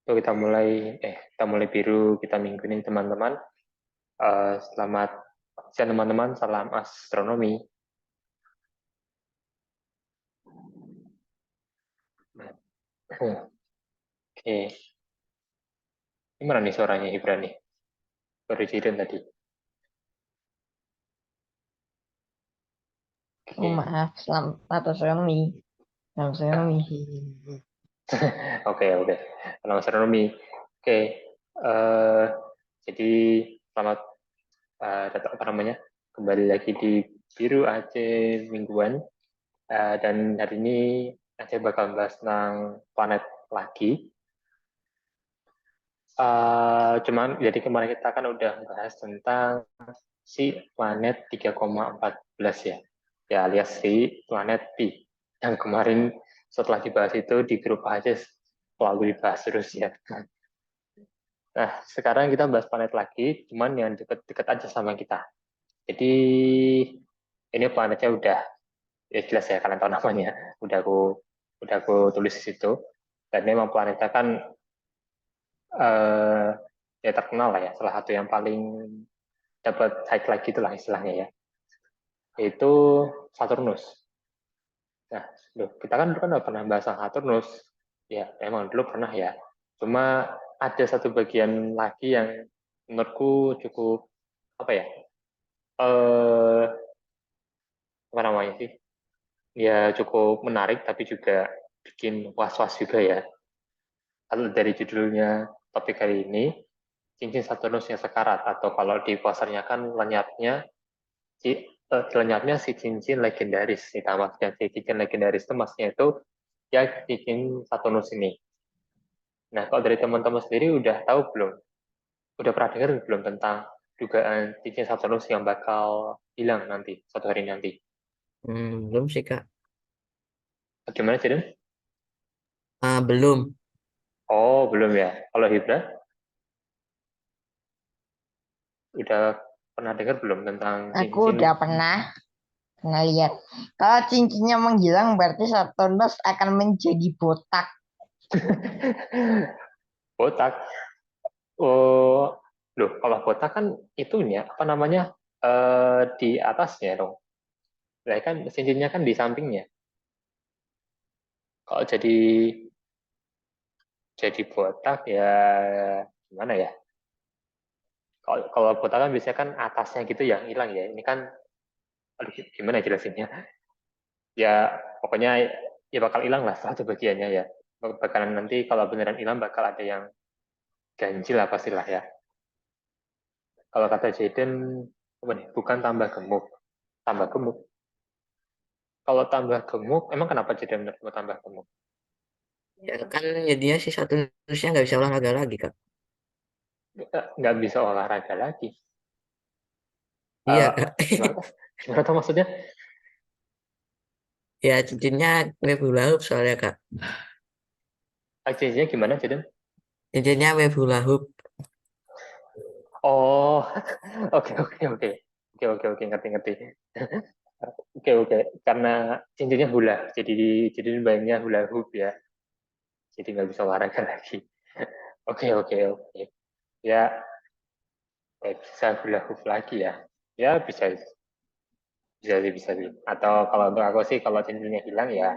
Tuh kita mulai biru kita minggu ini teman-teman. Selamat siang teman-teman, salam astronomi. Oke, gimana nih suaranya Ibra nih? Presiden tadi. Oh Oke, maaf, selamat astronomi. Selamat astronomi. oke, oke. Salam astronomi. Oke, eh, jadi selamat datang apa namanya? Kembali lagi di Biru Aceh mingguan. Dan hari ini Aceh bakal bahas tentang planet lagi. Cuman jadi kemarin kita kan udah bahas tentang si planet 3,14 ya. Ya alias si planet Pi. Yang kemarin setelah dibahas itu di grup aja selalu dibahas terus ya. Nah, sekarang kita bahas planet lagi, cuman yang deket-deket aja sama kita. Jadi ini planetnya udah ya jelas ya kalian tahu namanya. Udah aku tulis di situ. Dan memang planetnya kan eh, ya terkenal lah ya, salah satu yang paling dapat highlight gitulah istilahnya ya, yaitu Saturnus. Nah, loh, kita kan dulu kan udah pernah bahas Saturnus, ya emang dulu pernah ya. Cuma ada satu bagian lagi yang menurutku cukup apa ya, eh apa namanya sih, ya cukup menarik tapi juga bikin was-was juga ya. Kalau dari judulnya topik hari ini, cincin Saturnus yang sekarat, atau kalau di pasarnya kan lenyapnya si cincin legendaris. Maksudnya si cincin legendaris itu maksudnya itu ya cincin Saturnus ini. Nah, kalau dari teman-teman sendiri udah tahu belum? Udah pernah dengar belum tentang dugaan cincin Saturnus yang bakal hilang nanti, suatu hari nanti? Belum sih Kak. Gimana sih, Den? Belum. Oh, belum ya. Kalau Hibra, udah pernah dengar belum tentang Aku cincin udah pernah lihat. Kalau cincinnya menghilang, berarti Saturnus akan menjadi botak. botak? Oh, loh, kalau botak kan itu ya, apa namanya, di atasnya dong. Nah, kan cincinnya kan di sampingnya. Kalau jadi botak ya gimana ya? Kalau botak kan biasanya kan atasnya gitu yang hilang ya. Ini kan aduh, gimana jelasinnya? Ya pokoknya ya bakal hilang lah salah satu bagiannya ya. Bakalan nanti kalau beneran hilang bakal ada yang ganjil lah pastilah ya. Kalau kata Jaden apa nih? Bukan tambah gemuk, tambah gemuk. Kalau tambah gemuk, emang kenapa Jaden menurutmu tambah gemuk? Ya kan jadinya si Saturnusnya nggak bisa olahraga lagi Kak. Nggak bisa olahraga lagi. Iya Eh, Kak. gimana? Gimana tuh maksudnya? Ya cincinnya hula hoop soalnya Kak. Aksinya gimana Jaden? Cincinnya hula hoop. Oh, oke oke oke oke oke ngerti ngerti. Oke oke, karena cincinnya hula, jadi banyak hula hoop ya, jadi nggak bisa olahraga lagi. Oke oke oke, ya bisa hula hoop lagi ya, ya bisa bisa sih bisa sih. Atau kalau untuk aku sih kalau cincinnya hilang ya,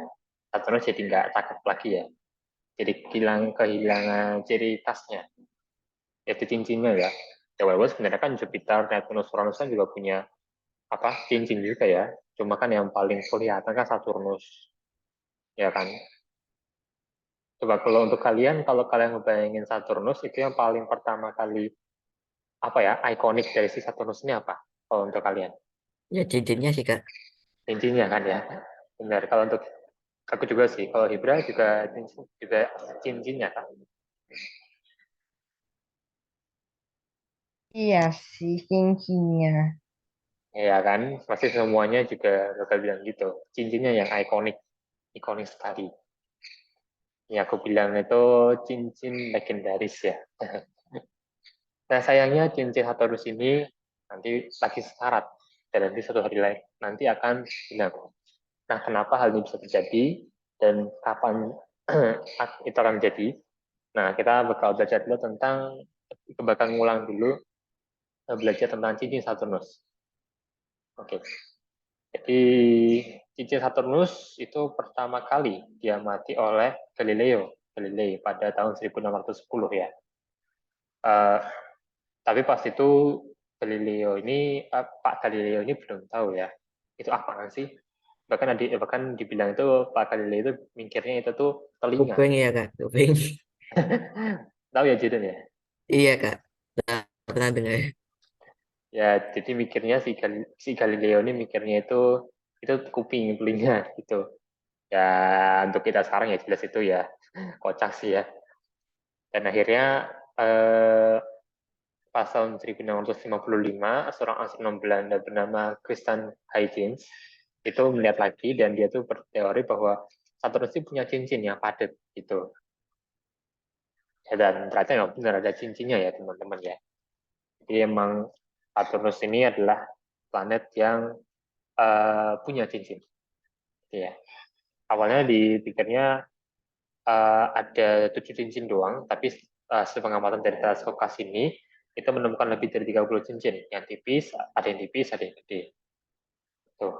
Saturnus jadi nggak cakep lagi ya, jadi kehilangan ciri khasnya, yaitu cincinnya ya. Ya walaupun sebenarnya kan Jupiter, Neptunus, Uranus kan juga punya apa cincin juga ya. Cuma kan yang paling kelihatan kan Saturnus, ya kan. Coba kalau untuk kalian, kalau kalian ngebayangin Saturnus itu yang paling pertama kali apa ya ikonik dari si Saturnus ini apa? Kalau untuk kalian, Ya cincinnya sih Kak. cincinnya kan ya. Benar. Kalau untuk aku juga sih. Kalau Hibra juga cincinnya kan. Iya sih cincinnya. Ya kan, pasti semuanya juga bakal bilang gitu. Cincinnya yang ikonik, ikonik sekali. Yang aku bilang itu cincin legendaris ya. Nah sayangnya cincin Saturnus ini nanti lagi sekarat dan nanti suatu hari lain nanti akan hilang. Nah kenapa hal ini bisa terjadi dan kapan itu akan menjadi? Nah, kita bakal belajar dulu tentang, kita bakal ngulang dulu belajar tentang cincin Saturnus. Oke, jadi cincin Saturnus itu pertama kali diamati oleh Galileo Galilei pada tahun 1610 ya. Uh, tapi pas itu Pak Galileo ini belum tahu ya itu apaan sih. Bahkan dibilang itu Pak Galileo itu mikirnya itu tuh telinga. Kuping ya kak, kuping. Tahu ya Jiden ya? Iya kak, nah, pernah dengar. Ya, jadi mikirnya si Galileo ini mikirnya itu kuping telinga gitu. Ya, untuk kita sekarang ya jelas itu ya kocak sih ya. Dan akhirnya pas tahun 1655 seorang astronom Belanda bernama Christian Huygens itu melihat lagi dan dia tuh berteori bahwa Saturnus itu punya cincin yang padat gitu. Ya, dan ternyata memang benar ada cincinnya ya teman-teman ya. Jadi emang Saturnus ini adalah planet yang punya cincin. Ya. Awalnya dipikirnya ada 7 cincin doang, tapi setelah pengamatan dari teleskop Cassini itu menemukan lebih dari 30 cincin, yang tipis, ada yang tipis, ada yang gede. Tuh.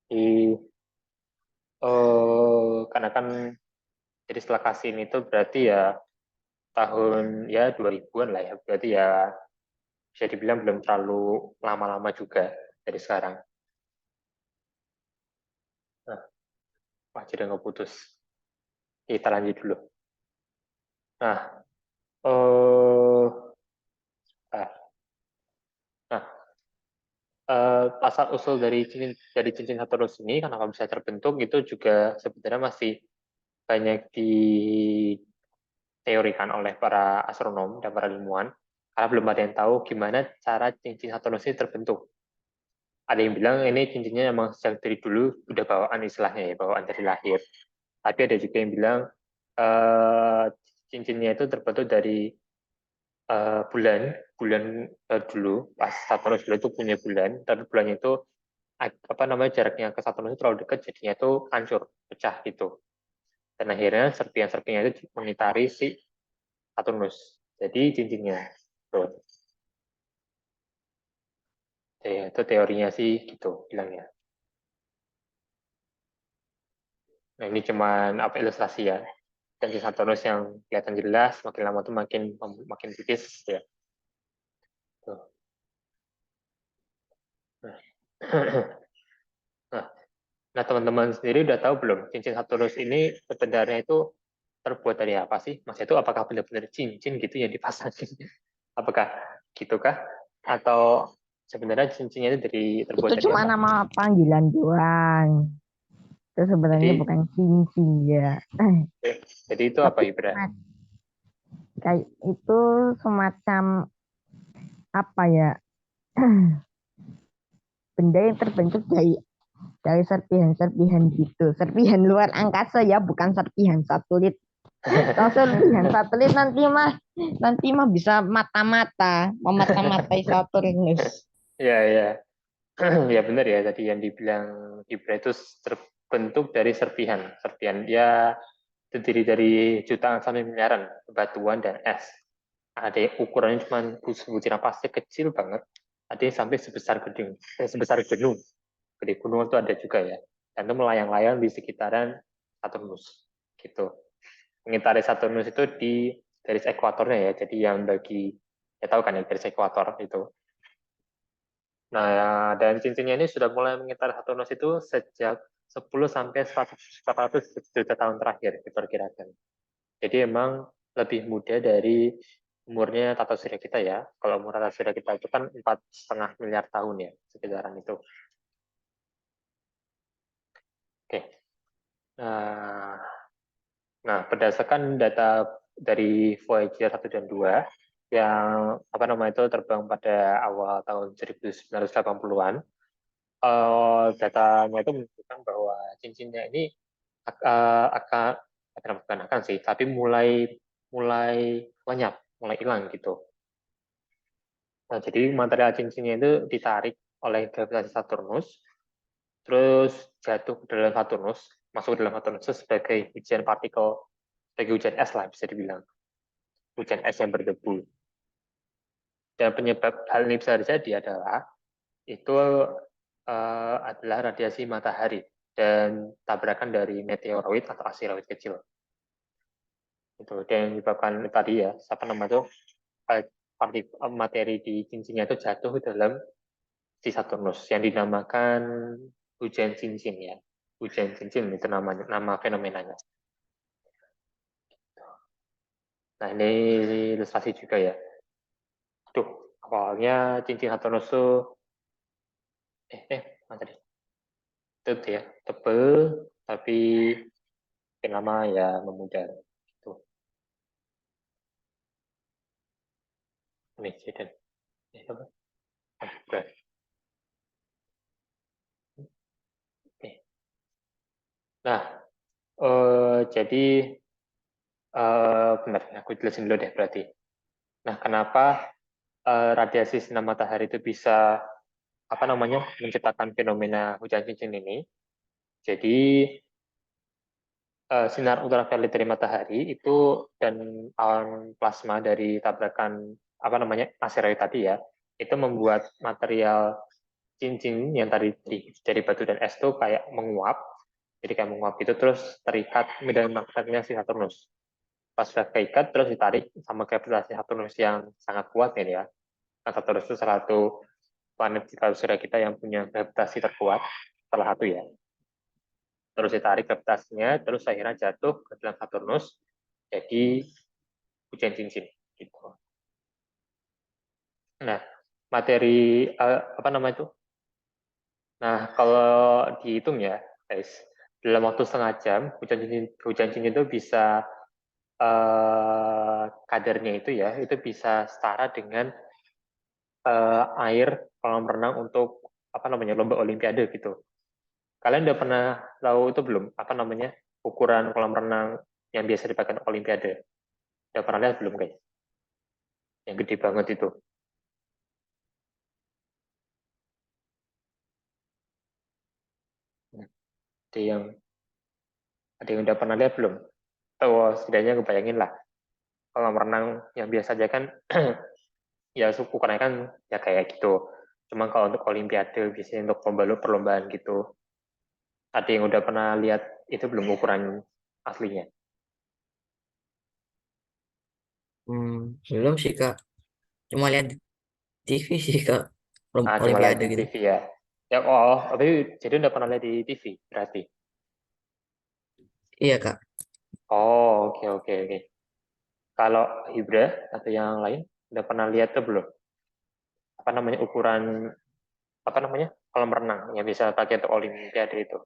Di, karena kan jadi setelah Cassini itu berarti ya tahun ya 2000-an lah ya, berarti ya bisa dibilang belum terlalu lama-lama juga dari sekarang. Nah, wah jadi nggak putus. Kita lanjut dulu. Nah, eh, nah asal usul dari cincin Saturnus ini kenapa bisa terbentuk itu juga sebenarnya masih banyak diteorikan oleh para astronom dan para ilmuwan karena belum ada yang tahu gimana cara cincin Saturnus ini terbentuk. Ada yang bilang ini cincinnya memang sejak dari dulu udah bawaan istilahnya ya, bawaan dari lahir. Tapi ada juga yang bilang uh, cincinnya itu terbentuk dari bulan bulan dulu pas Saturnus dulu itu punya bulan, tapi bulannya itu apa namanya jaraknya ke Saturnus itu terlalu dekat jadinya itu hancur pecah gitu dan akhirnya serpihan-serpihan itu mengitari si Saturnus jadi cincinnya tuh ya, itu teorinya sih gitu bilangnya. Nah ini cuman apa ilustrasi ya dan si Saturnus yang kelihatan jelas makin lama tuh makin makin tipis ya tuh. Nah, nah, nah teman-teman sendiri udah tahu belum cincin Saturnus ini sebenarnya itu terbuat dari apa sih? Maksudnya itu apakah benar-benar cincin gitu yang dipasangin? Apakah gitu kah? Atau sebenarnya cincinnya itu terbuat Itu dari cuma apa? nama panggilan doang. Itu sebenarnya Jadi bukan cincin ya. jadi itu apa Tapi Ibra? kayak itu semacam apa ya? Benda yang terbentuk dari serpihan-serpihan gitu. Serpihan luar angkasa ya, bukan serpihan satelit. Kalau serpihan satelit nanti mah bisa mata-mata, memata-matai Saturnus. Ya ya ya benar ya tadi yang dibilang Ibra itu terbentuk dari serpihan. Serpihan dia terdiri dari jutaan sampai miliaran batuan dan es. Ada yang ukurannya cuma butiran pasir kecil banget. Ada yang sampai sebesar gunung. Gede gunung itu ada juga ya. Dan itu melayang-layang di sekitaran Saturnus. Gitu. Mengitari Saturnus itu di garis ekuatornya ya. Jadi yang bagi, ya tahu kan ya garis ekuator itu. Nah, dan cincinnya ini sudah mulai mengitari Saturnus itu sejak 10 sampai 100 juta tahun terakhir diperkirakan. Jadi emang lebih muda dari umurnya tata surya kita ya. Kalau umur tata surya kita itu kan 4,5 miliar tahun ya, sekitaran itu. Oke. Nah, berdasarkan data dari Voyager 1 dan 2 yang apa nama itu terbang pada awal tahun 1980-an, datanya itu menunjukkan bahwa cincinnya ini bukan akan sih, tapi mulai mulai lenyap, mulai hilang gitu. Nah, jadi material cincinnya itu ditarik oleh gravitasi Saturnus, terus jatuh ke dalam Saturnus, masuk ke dalam Saturnus sebagai hujan partikel lagi hujan es lah bisa dibilang, hujan es yang berdebu. Dan penyebab hal ini bisa terjadi adalah itu adalah radiasi matahari dan tabrakan dari meteoroid atau asteroid kecil. Itu dan menyebabkan tadi ya, apa namanya itu, materi di cincinnya itu jatuh ke dalam si Saturnus yang dinamakan hujan cincin ya. Hujan cincin itu namanya, nama fenomenanya. Nah ini ilustrasi juga ya. Tuh awalnya cincin Saturnus tuh mana tadi? Itu ya tebel tapi makin lama ya memudar. Tuh ini jadi apa? Oke. Nah, jadi benar, aku jelasin dulu deh berarti. Nah, kenapa radiasi sinar matahari itu bisa apa namanya menciptakan fenomena hujan cincin ini? Jadi sinar ultraviolet dari matahari itu dan awan plasma dari tabrakan apa namanya asteroid tadi ya, itu membuat material cincin yang tadi dari batu dan es itu kayak menguap, jadi kayak menguap itu terus terikat medan magnetnya si Saturnus. Pas sudah keikat terus ditarik sama gravitasi Saturnus yang sangat kuat ya. Nah, Saturnus itu salah satu planet di saudara kita yang punya gravitasi terkuat, salah satu ya. Terus ditarik gravitasinya, terus akhirnya jatuh ke dalam Saturnus, jadi hujan cincin. Gitu. Nah, materi apa nama itu? Nah, kalau dihitung ya, guys, dalam waktu setengah jam hujan cincin itu bisa kadarnya itu bisa setara dengan air kolam renang untuk apa namanya lomba olimpiade gitu. Kalian udah pernah tahu itu belum? Apa namanya ukuran kolam renang yang biasa dipakai olimpiade? Udah pernah lihat belum guys? Yang gede banget itu. Ada yang ada yang udah pernah lihat belum? Atau setidaknya kebayangin lah kolam renang yang biasa aja kan ya ukurannya kan ya kayak gitu. Cuma kalau untuk olimpiade biasanya untuk perlombaan gitu. Ada yang udah pernah lihat itu belum ukuran aslinya? Belum sih Kak. Cuma lihat di TV sih Kak. Ah, cuma lihat Olimpiade di gitu. TV ya. Ya, oh, tapi jadi udah pernah lihat di TV berarti. Iya Kak. Oh, oke oke oke. Kalau Hibra atau yang lain udah pernah lihat tuh belum? Apa namanya ukuran apa namanya kolam renang yang bisa pakai untuk Olimpiade itu?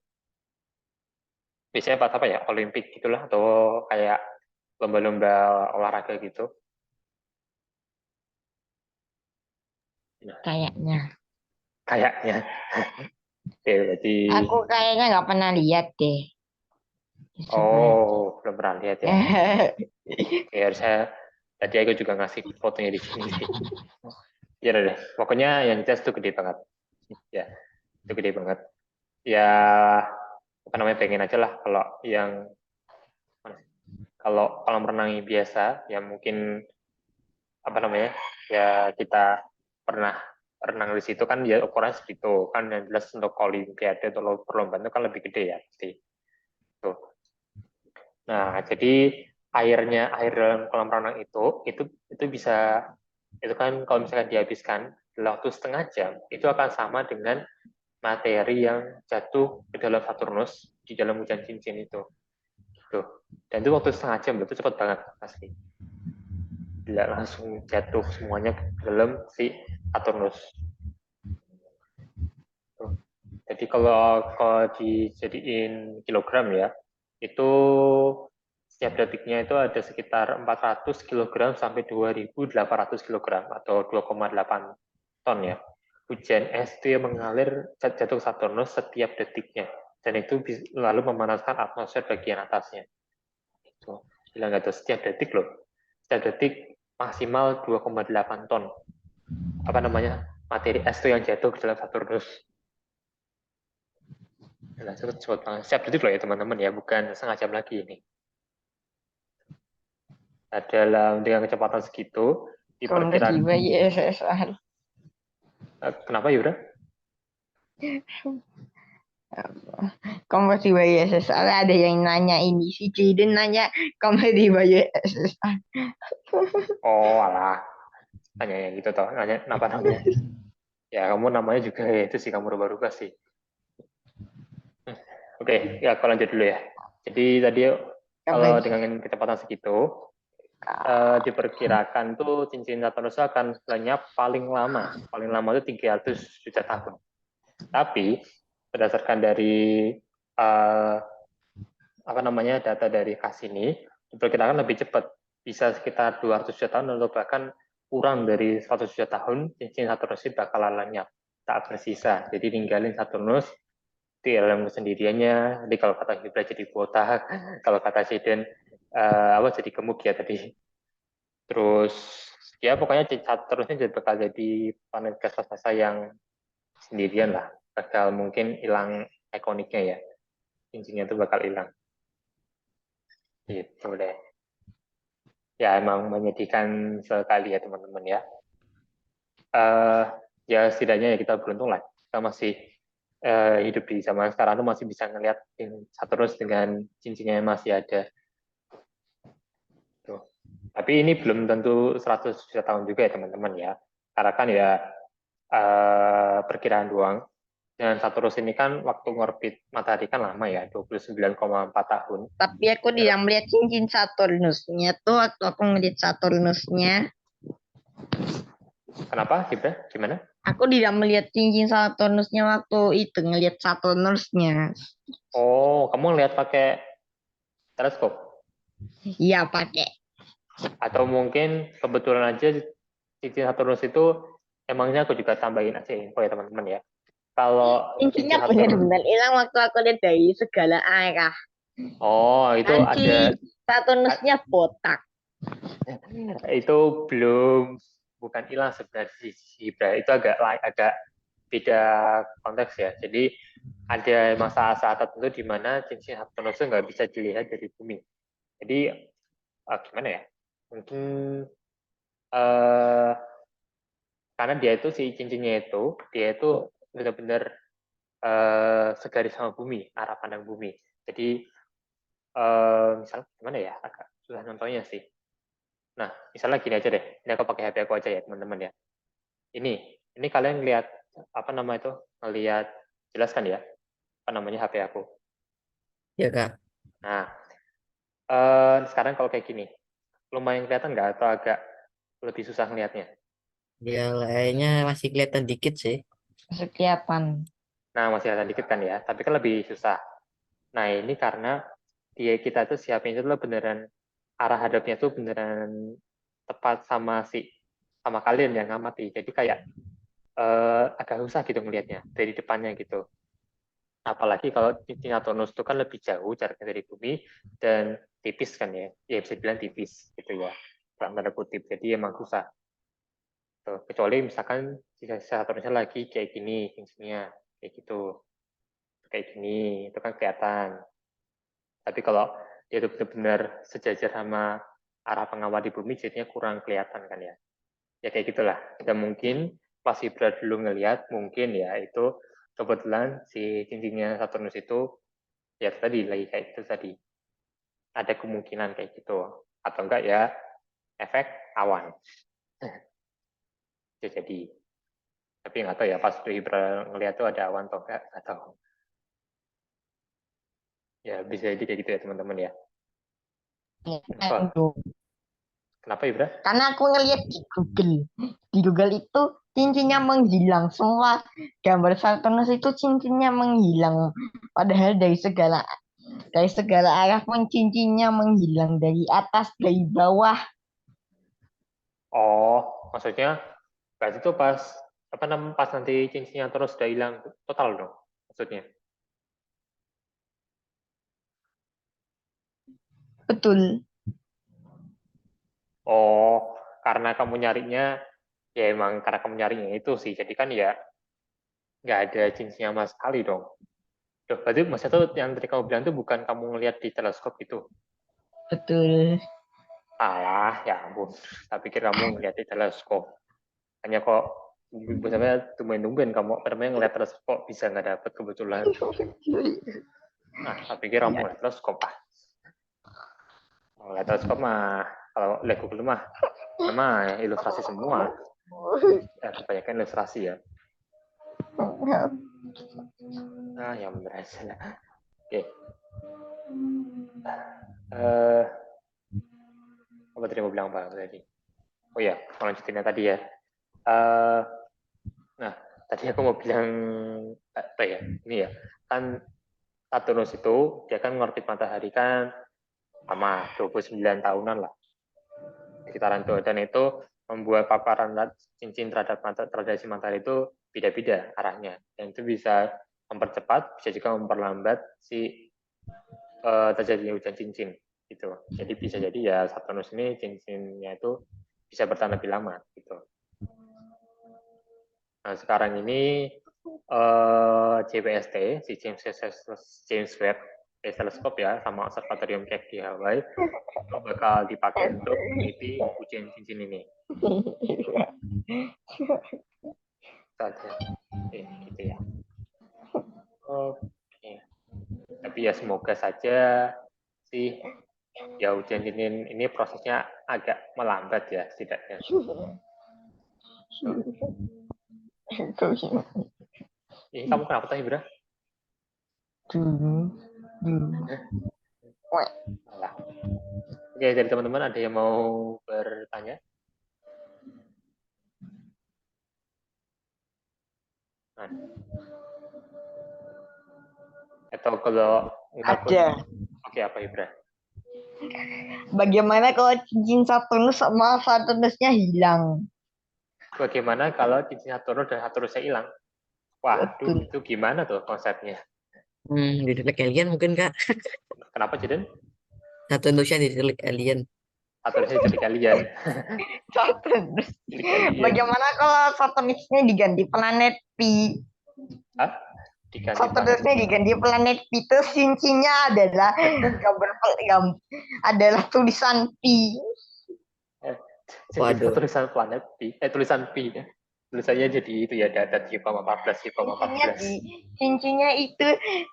Biasanya apa ya? Olimpik gitulah atau kayak lomba-lomba olahraga gitu. Nah, Kayaknya. kayaknya. Oke, berarti Aku kayaknya nggak pernah lihat deh. Coba aja. oh belum pernah lihat ya. Oke, harusnya tadi aku juga ngasih fotonya di sini sih. Ya udah deh, pokoknya yang jelas itu gede banget. Ya, itu gede banget. Ya, apa namanya pengen aja lah kalau kolam renang yang biasa, ya mungkin apa namanya ya kita pernah renang di situ kan ya ukuran segitu kan yang jelas untuk olimpiade atau perlombaan itu kan lebih gede ya pasti. Tuh. Nah, jadi air dalam kolam renang itu bisa itu kan kalau misalkan dihabiskan dalam waktu setengah jam itu akan sama dengan materi yang jatuh ke dalam Saturnus di dalam hujan cincin itu. Tuh. Dan itu waktu setengah jam itu cepat banget pasti. Bila langsung jatuh semuanya ke dalam si Saturnus. Tuh. Jadi kalau dijadiin kilogram ya, itu setiap detiknya itu ada sekitar 400 kilogram sampai 2.800 kilogram atau 2,8 ton ya. Hujan es itu yang mengalir jatuh Saturnus setiap detiknya. Dan itu lalu memanaskan atmosfer bagian atasnya. Itu bilang nggak tahu setiap detik loh. Setiap detik maksimal 2,8 ton. Apa namanya materi es itu yang jatuh ke dalam Saturnus. Nah, cepet banget. Setiap detik loh ya teman-teman ya, bukan setengah jam lagi ini. dengan kecepatan segitu Kompres di diperkirakan. YSSR. Kenapa Yura? Kompres di YSSR ada yang nanya ini. Si Jaden nanya kompres di YSSR. Oh alah, tanya yang gitu toh, nanya apa namanya? Ya kamu namanya juga ya itu sih, kamu rubah-rubah sih. Oke, ya aku lanjut dulu ya. Jadi tadi kalau Kompres. dengan kecepatan segitu, diperkirakan tuh cincin Saturnus akan lenyap paling lama itu 300 juta tahun. Tapi berdasarkan dari uh, apa namanya data dari Cassini, diperkirakan lebih cepat, bisa sekitar 200 juta tahun atau bahkan kurang dari 100 juta tahun, cincin Saturnus itu bakalan lenyap, tak bersisa. Jadi tinggalin Saturnus di alam kesendiriannya. Jadi kalau kata Hibra jadi botak, kalau kata Siden apa jadi gemuk ya tadi. Terus ya pokoknya Saturnusnya jadi bakal jadi planet gas raksasa yang sendirian lah. Bakal mungkin hilang ikoniknya ya. Cincinnya itu bakal hilang. Gitu deh. Ya emang menyedihkan sekali ya teman-teman ya. Uh, ya setidaknya ya kita beruntung lah. Kita masih hidup di zaman sekarang tuh masih bisa ngelihat Saturnus dengan cincinnya yang masih ada. Tuh. Tapi ini belum tentu 100 juta tahun juga ya teman-teman ya. Karena kan ya perkiraan doang. Dan Saturnus ini kan waktu ngorbit matahari kan lama ya, 29,4 tahun. Tapi aku tidak melihat cincin Saturnusnya tuh waktu aku ngeliat Saturnusnya. Kenapa, Gibra? Gimana? Aku tidak melihat cincin Saturnusnya waktu itu ngelihat Saturnusnya. Oh, kamu lihat pakai teleskop? Iya pakai. Atau mungkin kebetulan aja cincin Saturnus itu emangnya aku juga tambahin aja info ya teman-teman ya. Kalau Cincinnya cincin Saturnus, benar-benar hilang waktu aku lihat dari segala arah. oh itu Dan si ada Saturnusnya botak. itu belum, bukan hilang sebenarnya si Ibra, itu agak beda konteks ya. Jadi ada masa tertentu di mana cincin Saturnus itu nggak bisa dilihat dari bumi. Jadi gimana ya? Mungkin uh, karena dia itu si cincinnya itu dia itu benar-benar segaris sama bumi, arah pandang bumi. Jadi misalnya gimana ya? Agak susah nontonnya sih. Nah, misalnya gini aja deh. Ini aku pakai HP aku aja ya, teman-teman ya. Ini kalian lihat apa nama itu? Lihat jelaskan ya. Apa namanya HP aku? Ya Kak. Nah, sekarang kalau kayak gini, lumayan kelihatan nggak atau agak lebih susah ngelihatnya? Ya kayaknya masih kelihatan dikit sih. Kelihatan. Nah, masih ada dikit kan ya, tapi kan lebih susah. Nah, ini karena kita tuh siapin itu lo beneran arah hadapnya tuh beneran tepat sama kalian yang ngamati. Jadi kayak agak susah gitu ngelihatnya dari depannya gitu. Apalagi kalau Saturnus itu kan lebih jauh jaraknya dari bumi dan tipis kan ya. Ya bisa bilang tipis gitu ya. Dalam tanda kutip. Jadi emang susah. Tuh. Kecuali misalkan Saturnusnya lagi kayak gini, fungsinya kayak gitu. Kayak gini, itu kan kelihatan. Tapi kalau dia itu benar-benar sejajar sama arah pengawal di bumi, jadinya kurang kelihatan kan ya. Ya kayak gitulah. Dan mungkin pas Ibra dulu ngelihat, mungkin ya itu kebetulan si cincinnya Saturnus itu ya tadi lagi kayak itu tadi. Ada kemungkinan kayak gitu. Atau enggak ya efek awan. Bisa jadi. Tapi nggak tahu ya pas Ibra ngelihat tuh ada awan atau enggak, nggak tahu. Ya bisa jadi kayak gitu ya teman-teman ya. Kenapa? Kenapa Ibra? Karena aku ngeliat di Google. Di Google itu cincinnya menghilang. Semua gambar Saturnus itu cincinnya menghilang. Padahal dari segala arah pun cincinnya menghilang. Dari atas, dari bawah. Oh, maksudnya berarti itu pas apa namanya pas nanti cincinnya terus udah hilang total dong maksudnya. Betul. Oh, karena kamu nyarinya ya emang karena kamu nyarinya itu sih. Jadi kan ya nggak ada cincinnya sama sekali dong. Duh, berarti maksudnya tuh yang tadi kamu bilang tuh bukan kamu ngelihat di teleskop itu. Betul. Alah, ya ampun. Tak pikir kamu ngeliat di teleskop. Hanya kok biasanya tumben-tumben kamu namanya ngeliat teleskop bisa nggak dapet kebetulan. Nah, tak pikir kamu ngeliat teleskop. Ngeliat teleskop mah, kalau lihat Google mah, memang ilustrasi semua. Ya, kebanyakan ilustrasi ya. Nah, yang bener aja. Oke. Apa tadi mau bilang apa tadi? Oh ya, mau lanjutinnya tadi ya. Nah, tadi aku mau bilang apa ya? Ini ya, kan Saturnus itu dia kan ngorbit matahari kan lama 29 tahunan lah sekitaran itu, dan itu membuat paparan cincin terhadap radiasi matahari itu beda-beda arahnya, dan itu bisa mempercepat, bisa juga memperlambat si terjadinya hujan cincin gitu. Jadi bisa jadi ya Saturnus ini cincinnya itu bisa bertahan lebih lama gitu. Nah sekarang ini JWST, si James Webb Space Telescope ya, sama observatorium Keck di Hawaii itu bakal dipakai untuk meneliti hujan cincin ini. Saja, gitu ya. Oke. Tapi ya semoga saja sih ya hujan cincin ini prosesnya agak melambat ya setidaknya. Ini kamu kenapa tadi Bra? Malah. Oke, dari teman-teman ada yang mau bertanya? Nah. Atau kalau enggak pun, Ada. oke apa Ibra? Bagaimana kalau cincin Saturnus sama Saturnusnya hilang? Bagaimana kalau cincin Saturnus dan Saturnusnya hilang? Waduh, Betul. itu gimana tuh konsepnya? Diculik alien mungkin Kak. Kenapa Jaden? Satu Indonesia diculik alien. Saturnusnya jadi kalian. Saturnus. Jadi kalian. Bagaimana kalau Saturnusnya diganti planet Pi? Hah? Diganti planet. Saturnusnya diganti planet Pi, terus cincinnya adalah adalah tulisan Pi. Jadi Waduh. tulisan planet Pi, tulisan Pi ya. Tulisannya jadi itu ya, data 3,14, Cincinnya itu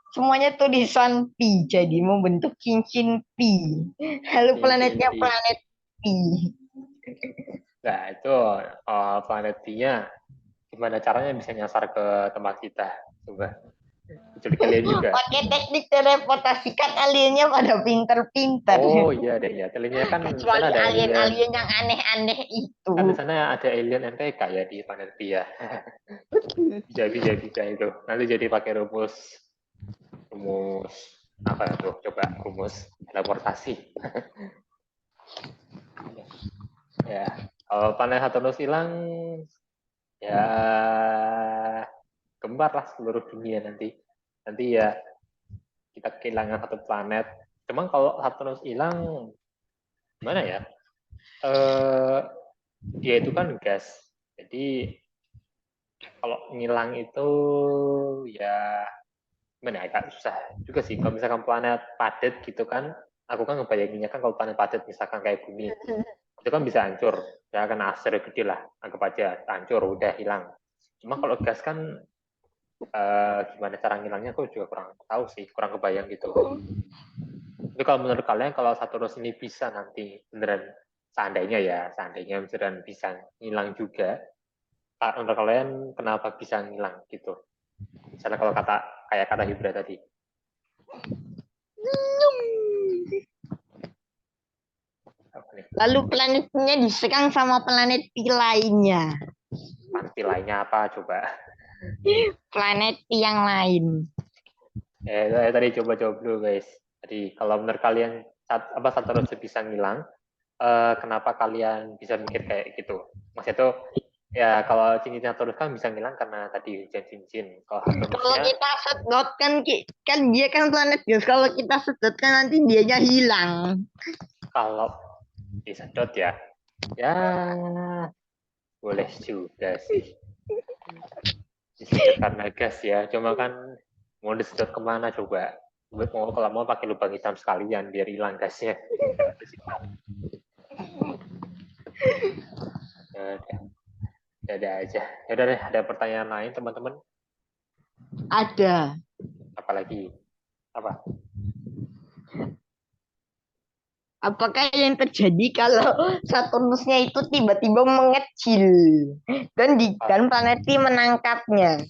semuanya tulisan Pi, jadi membentuk cincin Pi. Lalu cincin planetnya Pi. planet Pi. Nah, itu planet Pi-nya gimana caranya bisa nyasar ke tempat kita? Coba. Diculik kalian juga. Pakai teknik teleportasi, kan aliennya pada pinter-pinter. Oh iya ada ya. Telinya kan di sana Kecuali ada alien. alien-alien yang aneh-aneh itu. Kan di sana ada alien MTK ya di planet Pi ya. Bisa itu. Nanti jadi pakai rumus rumus apa tuh? Coba rumus teleportasi. Ya, kalau planet Saturnus hilang, ya gembar lah seluruh dunia nanti. Nanti ya kita kehilangan satu planet. Cuman kalau Saturnus hilang, gimana ya? Dia itu kan gas. Jadi kalau ngilang itu ya gimana ya, agak susah juga sih. Kalau misalkan planet padat gitu kan, aku kan ngebayanginnya kan kalau planet padat misalkan kayak bumi, itu kan bisa hancur. Ya kan asteroid gede lah, anggap aja hancur, udah hilang. Cuma kalau gas kan gimana cara ngilangnya aku juga kurang tahu sih, kurang kebayang gitu. Tapi kalau menurut kalian kalau Saturnus ini bisa nanti beneran seandainya beneran bisa ngilang juga, menurut kalian kenapa bisa ngilang gitu? Misalnya kalau kayak kata Hibra tadi. Lalu planetnya diserang sama planet Pi lainnya. Planet lainnya apa coba? Planet Pi yang lain. Tadi coba jawab dulu guys. Jadi kalau menurut kalian Saturnus bisa ngilang, kenapa kalian bisa mikir kayak gitu? Maksudnya tuh ya kalau cincin Saturnus kan bisa ngilang karena tadi hujan cincin. Kalau Kalau Saturnusnya kita sedot kan dia kan planet gas. Kalau kita sedot kan nanti dianya hilang. kalau disedot ya, ya boleh juga sih. Disedot karena gas ya. Cuma kan mau disedot kemana coba? Kalau mau pakai lubang hitam sekalian biar hilang gasnya. Ya udah, ya udah aja. Ya udah deh, ada pertanyaan lain teman-teman? Ada. Apalagi apa? Apakah yang terjadi kalau Saturnusnya itu tiba-tiba mengecil Ah, dan planet P menangkapnya?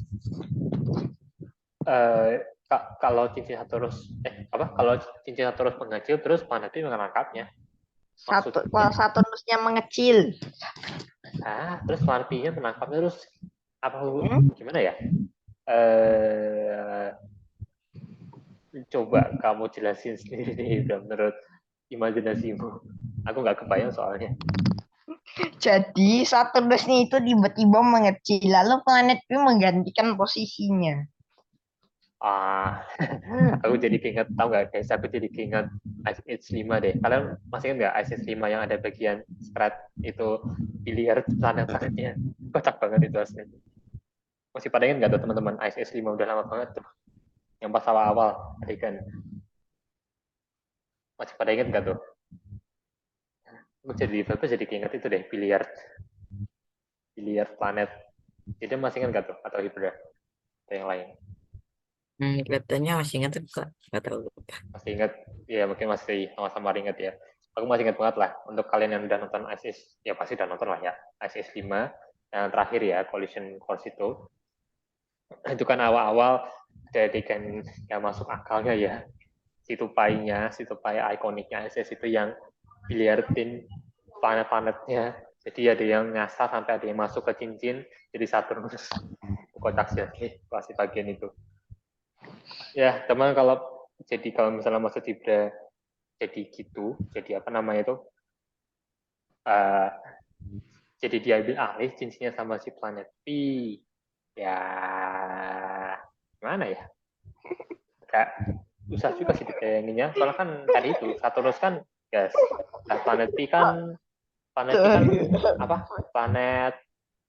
kalau cincin Saturnus apa? Kalau cincin Saturnus mengecil terus planet itu menangkapnya. Kalau Maksudnya, Saturnusnya mengecil, terus planet-nya menangkapnya terus apa? hmm? Gimana ya? Eh, Coba kamu jelasin sendiri nih, menurut imajinasimu. Aku nggak kebayang soalnya. Jadi Saturnusnya itu tiba-tiba mengecil, lalu planet P menggantikan posisinya. Aku jadi keinget, tahu nggak guys, aku jadi keinget Ice Age 5 deh. Kalian masih ingat nggak Ice Age 5 yang ada bagian spread itu biliar planet-planetnya? Kocak banget itu asli. Masih pada ingat nggak tuh teman-teman, Ice Age 5 udah lama banget tuh. Yang pas awal-awal adegan. Masih pada ingat nggak tuh? Aku jadi keinget itu deh, biliar planet. Jadi masih ingat nggak tuh? Atau Hibra? Atau yang lain? Kelihatannya masih ingat tuh kak. Nggak tahu. Masih ingat? Ya mungkin masih sama-sama ingat ya. Aku masih ingat banget lah. Untuk kalian yang udah nonton ISIS, ya pasti udah nonton lah ya. ISIS 5, yang terakhir ya, Collision Course itu. Itu kan awal-awal ada adegan yang masuk akalnya ya. Si tupai ikoniknya ISIS itu yang biliardin planet-planetnya. Jadi ada yang nyasar sampai ada yang masuk ke cincin, jadi Saturnus. Kocak sih, pasti bagian itu. Ya, teman kalau misalnya masuk Libra jadi gitu, jadi apa namanya itu? Uh, jadi diambil alih cincinnya sama si planet Pi. Ya, gimana ya? Agak susah juga sih dibayanginnya. Soalnya kan tadi itu Saturnus kan gas. Nah, planet Pi kan apa? Planet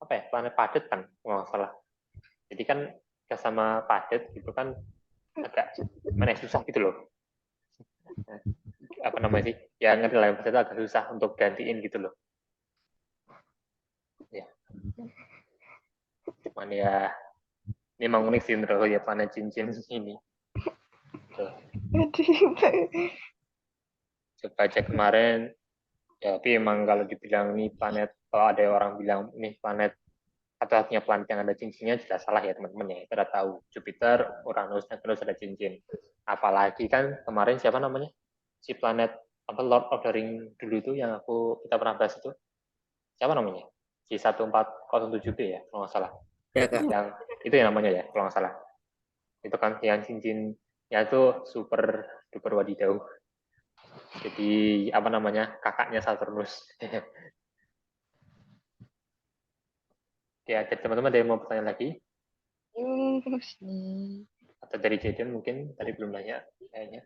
apa ya? Planet padat kan, kalau nggak salah. Jadi kan gas sama padat gitu kan agak mana susah gitu loh. Apa namanya sih? Ya ngerti lah, maksudnya agak susah untuk gantiin gitu loh. Ya, cuman ya ini emang unik sih menurut ya planet cincin ini. Tuh. Coba cek kemarin, ya, tapi emang kalau dibilang ini planet, kalau ada orang bilang ini planet satu-satunya planet yang ada cincinnya jelas salah ya teman-teman ya. Kita tahu Jupiter, Uranus, Neptunus ada cincin. Apalagi kan kemarin siapa namanya? Si planet apa Lord of the Ring dulu itu yang kita pernah bahas itu. Siapa namanya? Si 1407B ya, kalau nggak salah. Ya kak. Yang itu yang namanya ya, kalau nggak salah. Itu kan yang cincinnya itu super duper wadidaw. Jadi apa namanya, kakaknya Saturnus. Ya, jadi teman-teman ada yang mau bertanya lagi? Atau dari Jaden mungkin tadi belum nanya kayaknya.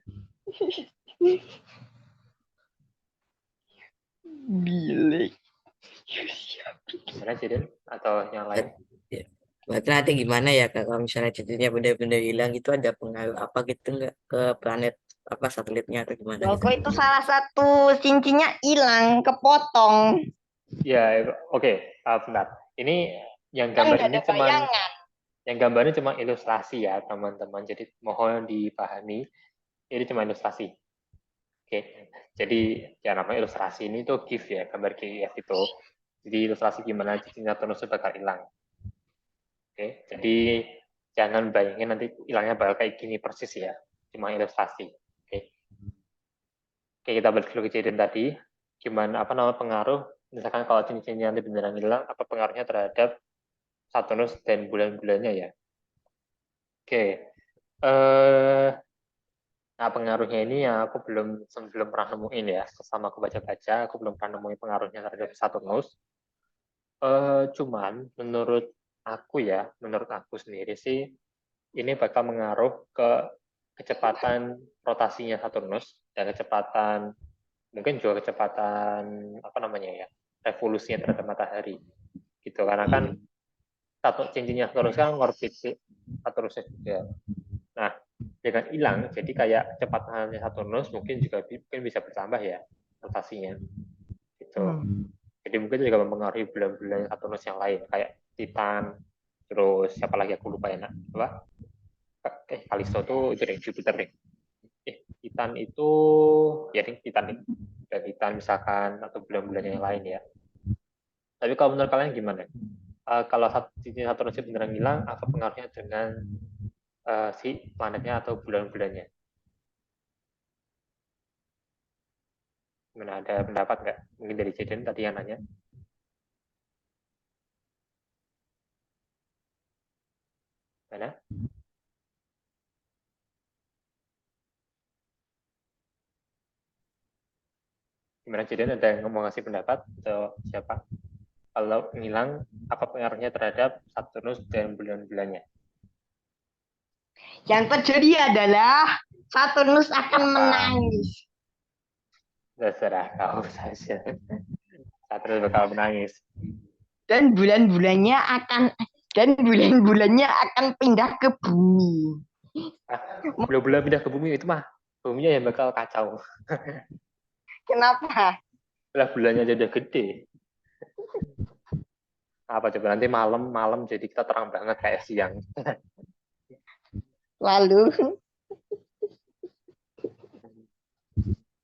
Bilik. Gimana Jaden? Atau yang lain? Ya. Berarti nanti gimana ya kak kalau misalnya cincinnya benar-benar hilang itu ada pengaruh apa gitu nggak ke planet apa satelitnya atau gimana gitu? Kok itu salah satu cincinnya hilang, kepotong. Ya, oke. Bentar. Ini yang Kan gambar nggak ini ada cuman bayangan. yang gambarnya cuma ilustrasi ya teman-teman. Jadi mohon dipahami. Ini cuma ilustrasi. Oke. Jadi ya namanya ilustrasi ini tuh GIF ya, gambar GIF itu. Jadi ilustrasi gimana cincinnya Saturnus itu bakal hilang. Oke. Jadi jangan bayangin nanti hilangnya bakal kayak gini persis ya. Cuma ilustrasi. Oke. Oke, kita balik dulu ke kejadian tadi. Gimana apa nama pengaruh misalkan kalau cincinnya nanti beneran hilang, apa pengaruhnya terhadap Saturnus dan bulan-bulannya ya. Oke. Eh nah pengaruhnya ini yang aku belum pernah nemuin ya. Selama aku baca-baca, aku belum pernah nemuin pengaruhnya terhadap Saturnus. Cuman menurut aku sendiri sih ini bakal mengaruh ke kecepatan rotasinya Saturnus dan kecepatan mungkin juga kecepatan apa namanya ya revolusinya terhadap matahari gitu karena kan satu cincinnya Saturnus kan ngorbit Saturnus juga. Nah dengan hilang jadi kayak kecepatannya Saturnus mungkin bisa bertambah ya rotasinya gitu. Hmm. Jadi mungkin juga mempengaruhi bulan-bulan Saturnus yang lain kayak Titan, terus siapa lagi aku lupa ya, apa? Kalisto tuh itu deh Jupiter deh. Titan itu ya deh, Titan nih. Dan Titan misalkan atau bulan-bulan yang lain ya. Tapi kalau menurut kalian gimana? Kalau cincin Saturnus beneran hilang, apa pengaruhnya dengan si planetnya atau bulan-bulannya? Gimana, ada pendapat nggak? Mungkin dari Jaden tadi yang nanya. Mana? Gimana Jaden, ada yang mau ngasih pendapat atau siapa? Kalau hilang, apa pengaruhnya terhadap Saturnus dan bulan-bulannya? Yang terjadi adalah Saturnus akan Apa? menangis. Terserah kau saja. Saturnus bakal menangis. Dan bulan-bulannya akan pindah ke bumi. Bulan-bulan pindah ke bumi itu mah buminya yang bakal kacau. Kenapa? Lah bulannya aja udah gede. Apa coba nanti malam jadi kita terang banget kayak siang. Lalu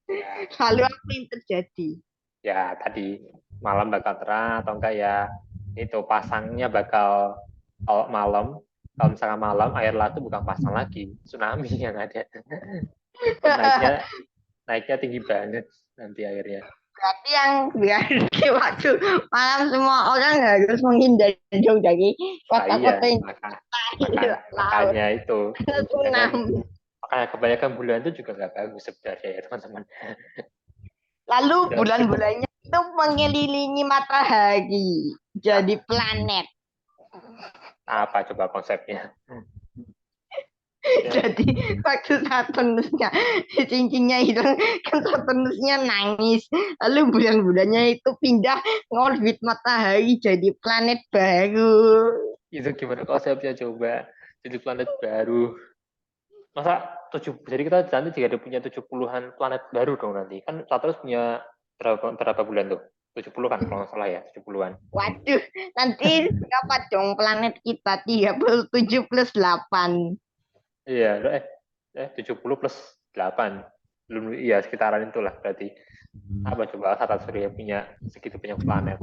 Ya, apa yang terjadi? ya tadi malam bakal terang atau enggak ya itu pasangnya bakal kalau malam, kalau misalnya malam air laut itu bukan pasang lagi, tsunami yang ada. naiknya naiknya tinggi banget nanti airnya. Berarti yang berarti waktu malam semua orang harus menghindari jauh dari Iya, kota-kota yang laut. makanya itu ya kan, Tsunami. makanya kebanyakan bulan itu juga nggak bagus sebenarnya ya teman-teman. Lalu Ya, bulan-bulannya itu mengelilingi matahari. Jadi planet. apa coba konsepnya? Ya, Jadi waktu Saturnusnya cincinnya hilang kan Saturnusnya nangis. Lalu bulan-bulannya itu pindah ngorbit matahari jadi planet baru. itu gimana konsepnya coba? Jadi planet baru. Masa jadi kita nanti juga ada punya 70-an planet baru dong nanti. Kan Saturnus punya berapa bulan tuh? 70 kan kalau nggak salah ya, 70-an. Waduh, nanti berapa dong planet kita? 37 plus 8. Iya, 70 plus 8. Belum, iya sekitaran itulah berarti. Apa coba tata surya punya segitu banyak planet?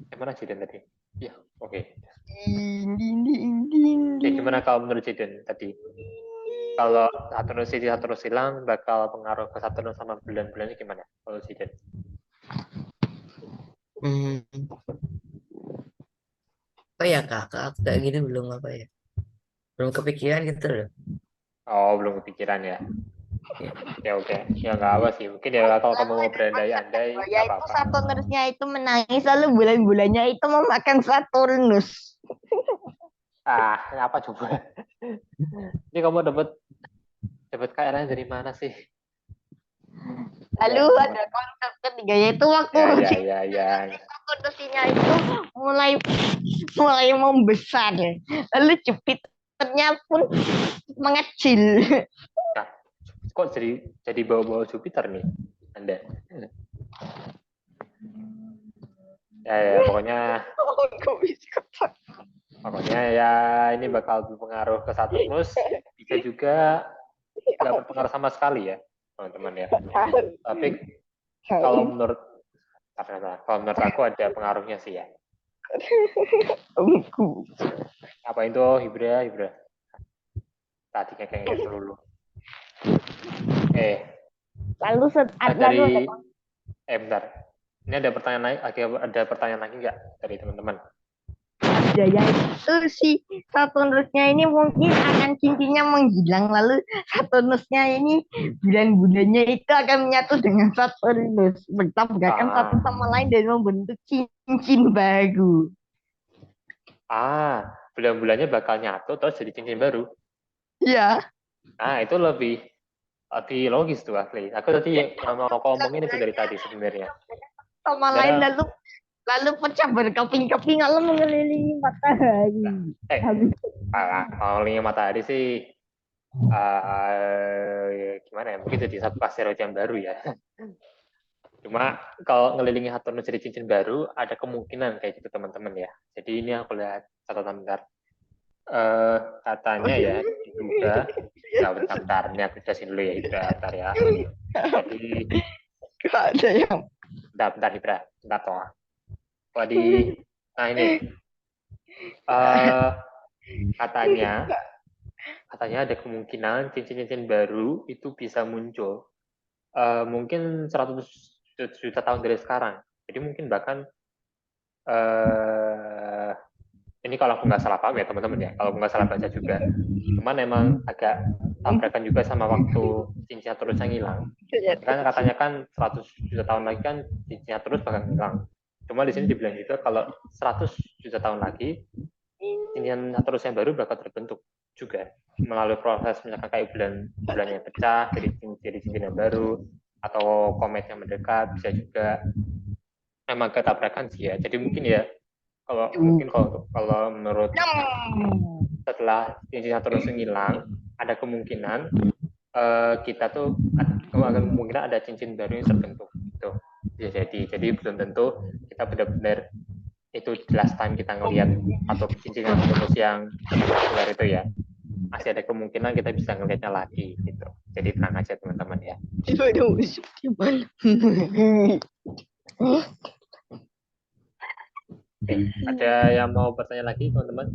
Gimana Jaden tadi? Iya, oke. Ding, ding, ding, ding, Ya, ding. gimana kalau menurut Jaden tadi? Kalau Saturnus hilang, bakal pengaruh ke Saturnus sama bulan-bulannya gimana? Kalau Jaden? Hmm. Oh ya kakak, aku kayak gini belum apa ya? Belum kepikiran gitu loh. Oh, belum kepikiran ya? Ya. Ya oke. Ya nggak apa sih. Mungkin ya kalau kamu mau berandai-andai, Ya nggak itu apa-apa. Saturnusnya itu menangis lalu bulan-bulannya itu memakan Saturnus. Apa coba? Ini kamu dapat KRN dari mana sih? Lalu Ya, ada konsep ketiga yaitu waktu ya. Saturnusnya itu mulai mulai membesar. Lalu Jupiternya pun mengecil. Nah, kok jadi bawa-bawa Jupiter nih, Anda? Ya, pokoknya ya ini bakal berpengaruh ke Saturnus, bisa juga nggak berpengaruh sama sekali ya, teman-teman ya. Tapi kalau menurut aku ada pengaruhnya sih ya. Apa itu Hibra? Tadinya kayak dulu. Lalu Dari bentar. Ini ada pertanyaan lagi nggak dari teman-teman? Jaya itu si Saturnusnya ini mungkin akan cincinnya menghilang lalu Saturnusnya ini bulan-bulannya itu akan menyatu dengan Saturnus bertabrakan satu sama lain dan membentuk cincin baru. Bulan-bulannya bakal nyatu terus jadi cincin baru. Ya. Itu lebih logis tuh asli. Aku tadi mau ngomongin itu dari tadi sebenarnya. Sama lain lalu pecah berkeping-keping lalu mengelilingi matahari. Kalau mengelilingi matahari sih gimana ya? Mungkin jadi satu asteroid yang baru ya. Cuma kalau ngelilingi Saturnus jadi cincin baru, ada kemungkinan kayak gitu teman-teman ya. Jadi ini aku lihat catatan bentar. Katanya ya diduga, nah bentar, ini aku jelasin dulu ya Ibra, bentar ya. Jadi Gak ada yang bentar toh. Nah ini katanya ada kemungkinan cincin-cincin baru itu bisa muncul mungkin 100 juta tahun dari sekarang. Jadi mungkin bahkan ini kalau aku nggak salah paham ya teman-teman ya, kalau aku nggak salah baca juga. Cuman emang agak tabrakan juga sama waktu cincin terusnya ngilang. Kan katanya kan 100 juta tahun lagi kan cincinnya terus bakal hilang. Cuma di sini dibilang juga kalau 100 juta tahun lagi cincin terus yang baru bakal terbentuk juga melalui proses misalkan kayak bulan yang pecah jadi cincin yang baru atau komet yang mendekat bisa juga emang ketabrakan sih ya. Jadi mungkin ya kalau menurut setelah cincin terus hilang ada kemungkinan kita tuh kemungkinan ada cincin baru yang terbentuk gitu. Ya, jadi belum tentu kita benar-benar itu last time kita ngelihat atau cincin terus yang spektakuler itu ya, masih ada kemungkinan kita bisa ngelihatnya lagi gitu. Jadi tenang aja teman-teman ya. Oke, ada yang mau bertanya lagi teman-teman?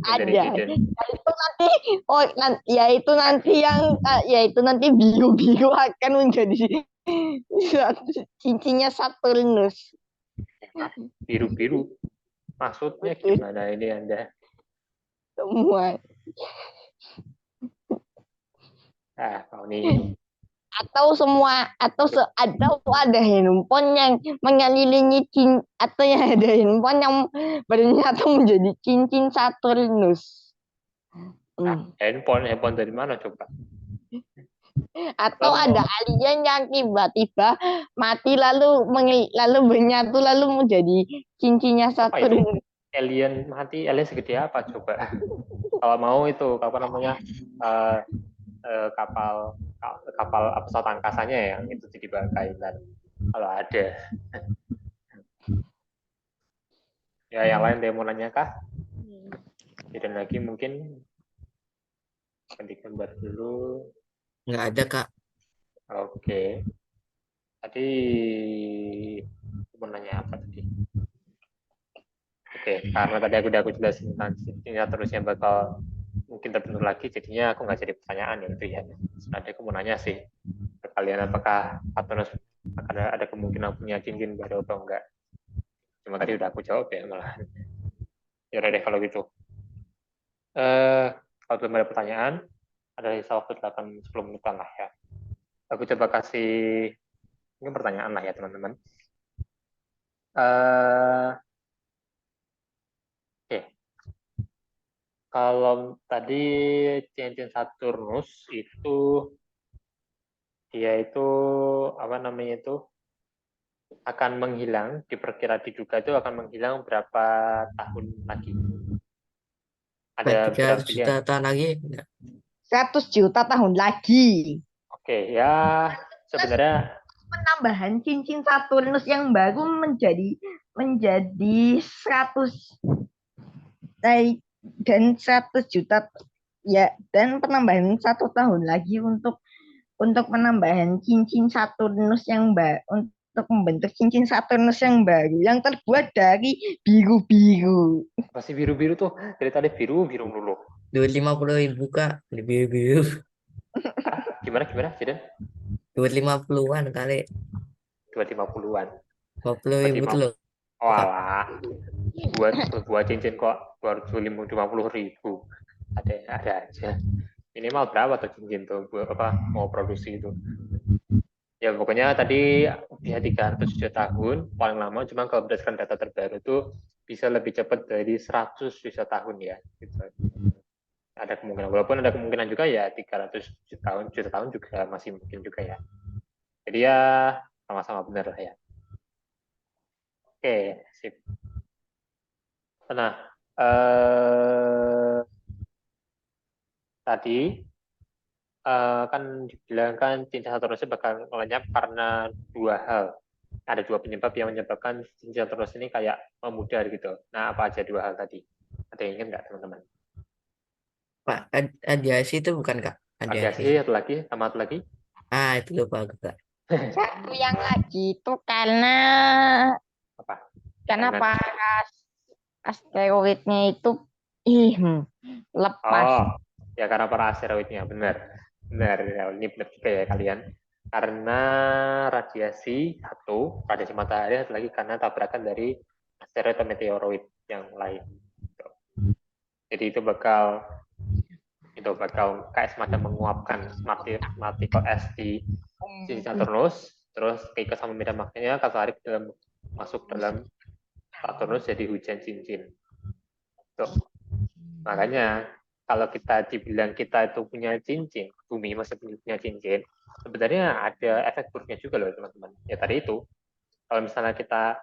Ada. Itu nanti biru-biru akan menjadi cincinnya Saturnus. Biru-biru. Maksudnya gimana ini Anda? Semua. Kalau ini atau ada handphone yang mengelilingi atau yang ada handphone yang ternyata menjadi cincin Saturnus. Handphone dari mana coba? Atau ada alien yang tiba-tiba mati lalu menyatu lalu menjadi cincinnya Saturnus. Alien mati, alien segede apa coba? Kalau mau itu apa namanya kapal pesawat angkasanya yang itu jadi bangkai dan kalau ada ya yang lain demo nanya kah? Dan lagi mungkin ganti gambar dulu. Nggak ada kak. Oke. Tadi mau nanya apa tadi? Oke, karena tadi aku jelasin tentang terusnya bakal mungkin terbentuk lagi, jadinya aku nggak jadi pertanyaan ya itu ya. Sebenarnya aku mau nanya sih ke kalian apakah Patronus akan ada kemungkinan punya cincin baru atau enggak. Cuma tadi udah aku jawab ya malah. Ya udah deh kalau gitu. Kalau belum ada pertanyaan, ada sisa waktu 8-10 menitan lah ya. Aku coba kasih mungkin pertanyaan lah ya teman-teman. Oke. Kalau tadi cincin Saturnus itu dia itu apa namanya itu akan menghilang, diduga itu akan menghilang berapa tahun lagi? Ada 300 berapa juta pilihan? tahun lagi? 100 juta tahun lagi. Oke, ya sebenarnya penambahan cincin Saturnus yang baru menjadi 100 dan 100 juta ya, dan penambahan 1 tahun lagi untuk penambahan cincin Saturnus yang baru, untuk membentuk cincin Saturnus yang baru yang terbuat dari biru-biru. masih biru-biru tuh dari tadi biru dulu. 250.000 kak, lebih biru. Gimana Jidan? 250-an kali. 250-an. 50.000 tuh loh. Walah, buat cincin kok 250.000. Ada aja. Minimal berapa tuh cincin tuh mau produksi itu? Ya pokoknya tadi ya 300 juta tahun paling lama, cuma kalau berdasarkan data terbaru itu bisa lebih cepat dari 100 juta tahun ya. Gitu. Ada kemungkinan, walaupun ada kemungkinan juga ya 300 juta tahun juga masih mungkin juga ya. Jadi ya sama-sama benar lah ya. Oke, sip. Nah, tadi kan dibilang kan cinta Saturnus bakal melenyap karena dua hal. ada dua penyebab yang menyebabkan cincin Saturnus ini kayak memudar gitu. Nah, apa aja dua hal tadi? Ada yang ingat nggak teman-teman? Pak, radiasi itu bukan Kak? Radiasi, Radiasi. satu lagi, sama satu lagi. Itu lupa aku Kak. Satu yang lagi itu karena Apa? karena Karena paras asteroidnya itu ih lepas. oh, ya karena para asteroidnya, benar. Benar, ya, ini benar juga ya kalian. Karena radiasi matahari, satu lagi karena tabrakan dari asteroid atau meteoroid yang lain. Jadi itu bakal kayak semacam menguapkan partikel es di sisi Saturnus, terus keikat sama medan magnetnya ketarik masuk dalam Saturnus jadi hujan cincin. Tuh. Makanya kalau kita dibilang kita itu punya cincin, bumi masih punya cincin, sebenarnya ada efek buruknya juga loh teman-teman. Ya tadi itu, kalau misalnya kita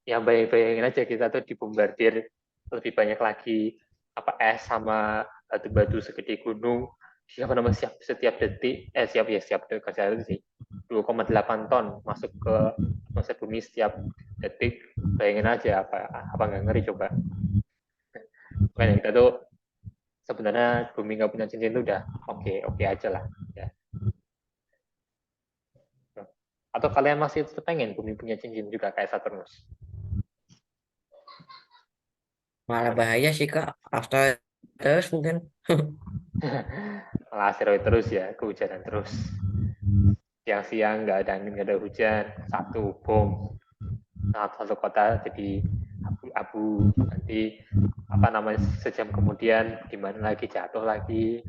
yang bayangin aja kita tuh dibombardir lebih banyak lagi apa es sama batu-batu segede gunung siapa nama setiap detik siap kerja sih 2,8 ton masuk ke atmosfer bumi setiap detik, bayangin aja apa nggak ngeri coba. Makanya kita tuh sebenarnya bumi nggak punya cincin itu udah oke aja lah ya. Atau kalian masih pengen bumi punya cincin juga kayak Saturnus? Malah bahaya sih Kak. Terus mungkin. Malah asteroid terus ya, kehujanan terus. Siang-siang nggak ada angin, nggak ada hujan, satu bom, satu kota jadi abu-abu. Nanti apa namanya sejam kemudian gimana lagi jatuh lagi.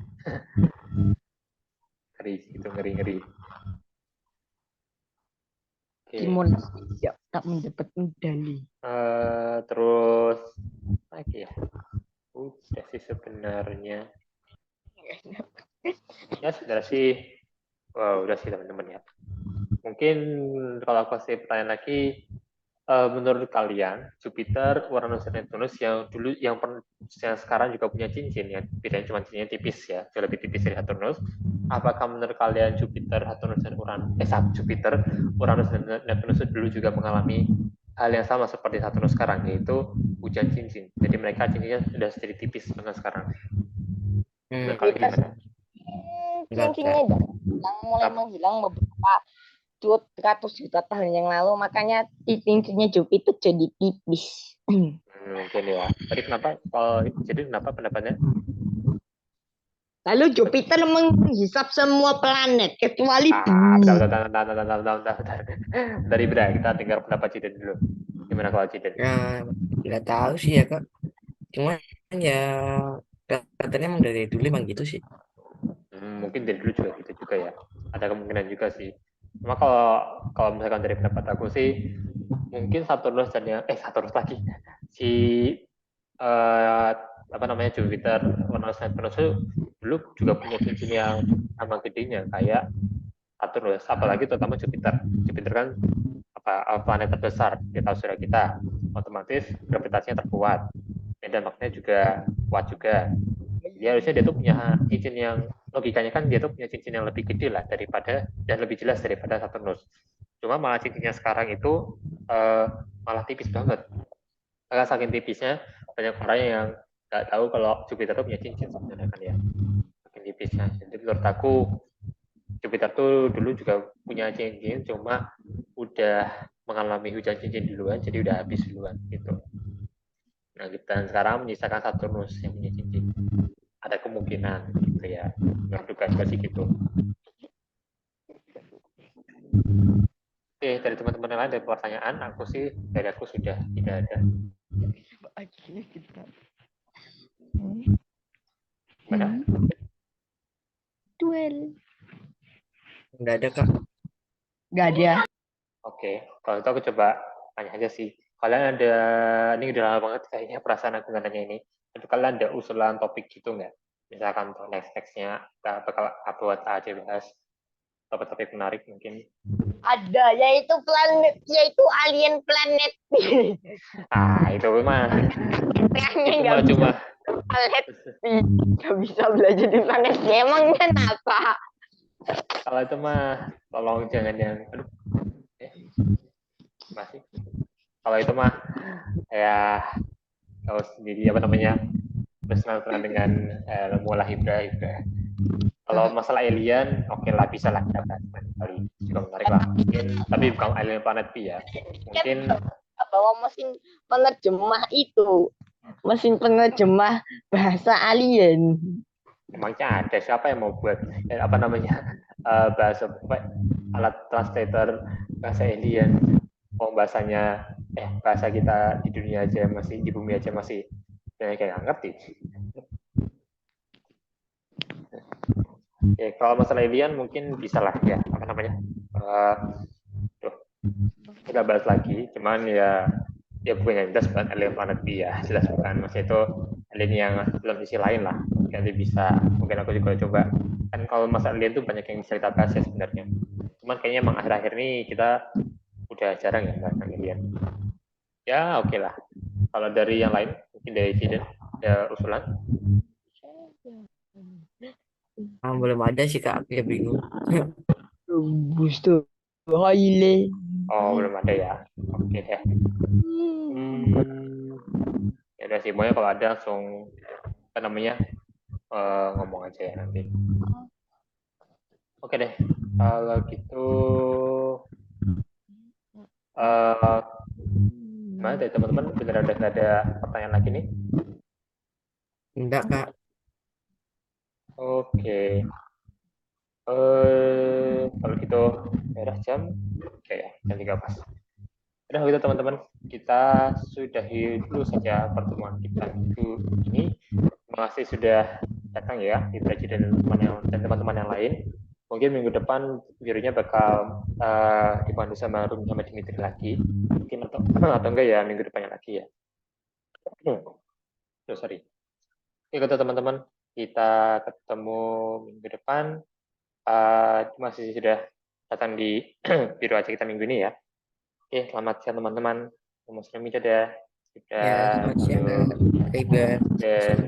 Ngeri itu ngeri. Timon tak mendapat medali. Terus lagi ya, udah sih sebenarnya. Ya sebenarnya sih, udah sih teman-teman ya. Mungkin kalau aku kasih pertanyaan lagi, menurut kalian Jupiter, Uranus, dan Neptunus yang dulu yang sekarang juga punya cincin ya, bedanya cuma cincinnya tipis ya, jauh lebih tipis dari Saturnus. Apakah menurut kalian Jupiter, Saturnus, dan Jupiter, Uranus, dan Neptunus dulu juga mengalami hal yang sama seperti Saturnus sekarang, yaitu hujan cincin. Jadi mereka cincinnya sudah jadi tipis dengan sekarang. Menurut kalian gimana? Cincinnya mulai menghilang beberapa ratus juta tahun yang lalu, makanya cincinnya Jupiter jadi tipis. Mungkin ya. Tadi kenapa? Jadi kenapa pendapatnya? Lalu Jupiter menghisap semua planet kecuali bumi. Bentar. Dari Bra, kita dengar pendapat Ciden dulu. Gimana kalau Ciden? Ya, nggak tahu sih ya Kak. Cuman ya katanya emang dari dulu emang gitu sih. Mungkin dari dulu juga gitu juga ya. Ada kemungkinan juga sih. Cuma kalau misalkan dari pendapat aku sih, mungkin Saturnus dan Saturnus lagi si apa namanya Jupiter, Uranus, Neptunus dulu juga punya cincin yang sama gedenya kayak Saturnus, apalagi terutama Jupiter. Jupiter kan planet terbesar di tahu kita, otomatis gravitasinya terkuat, medan magnetnya juga kuat juga. Jadi harusnya dia tuh punya cincin yang logikanya kan dia tuh punya cincin yang lebih gede lah daripada dan lebih jelas daripada Saturnus. Cuma malah cincinnya sekarang itu malah tipis banget. Karena saking tipisnya banyak orang yang nggak tahu kalau Jupiter tuh punya cincin sebenarnya kan ya. Saking tipisnya. Jadi menurut aku Jupiter tuh dulu juga punya cincin, cuma udah mengalami hujan cincin duluan, jadi udah habis duluan gitu. Nah, kita sekarang menyisakan Saturnus yang punya cincin. Ada kemungkinan gitu ya. Menurut dugaan sih gitu. Oke, dari teman-teman yang lain ada pertanyaan, dari aku sudah tidak ada. Gimana? Duel. Nggak ada Kak. Nggak ada. Oke, kalau itu aku coba tanya aja sih. Kalian ini udah lama banget kayaknya perasaan aku nanya ini. Tapi kalian ada usulan topik gitu nggak? Misalkan untuk nextnya kita bakal buat aja bahas topik-topik menarik mungkin. Ada, yaitu alien planet. Itu mah. Itu cuma planet nggak bisa belajar di planet. Emang kenapa? kalau itu mah tolong jangan yang masih. Kalau itu mah ya kalau sendiri apa namanya bersenang dengan ilmu lah hibra. Kalau masalah alien, oke lah bisa lah kita bahas kali juga menarik lah. Mungkin tapi bukan alien planet B ya. Mungkin Bahwa mesin penerjemah itu, mesin penerjemah bahasa alien. emangnya ada siapa yang mau buat apa namanya bahasa alat translator bahasa alien? Oh bahasanya bahasa kita di dunia aja masih di bumi aja masih banyak yang nggak ngerti. Kalau masalah alien mungkin bisa lah ya apa namanya kita bahas lagi. Cuman ya bukan yang jelas bukan alien planet B ya jelas bukan masih itu alien yang dalam sisi lain lah. Nanti bisa mungkin aku juga coba kan kalau masalah alien tuh banyak yang bisa kita bahas ya sebenarnya. Cuman kayaknya emang akhir-akhir ini kita udah jarang ya bahas alien. Ya oke lah. Kalau dari yang lain mungkin dari Jiden ada usulan? Belum ada sih Kak, aku ya bingung. Gusto Haile. Oh belum ada ya. Oke deh. Ya udah sih, pokoknya kalau ada langsung apa namanya ngomong aja ya nanti. Oke deh, kalau gitu gimana deh teman-teman? Bener udah nggak ada pertanyaan lagi nih? Enggak Kak. Oke. Kalau gitu daerah jam ya jam 3 pas. Udah gitu teman-teman, kita sudahi dulu saja pertemuan kita minggu ini. Terima kasih sudah datang ya, Ibraji dan teman-teman yang lain. Mungkin minggu depan videonya bakal dipandu sama Rumi sama Dimitri lagi. Mungkin atau enggak ya minggu depannya lagi ya. Sorry. Oke, teman-teman, kita ketemu minggu depan. Terima kasih sudah datang di video aja kita minggu ini ya. Oke, selamat siang teman-teman. Muslim dadah. Ya, selamat siang Kak. Kak Ibar. Dan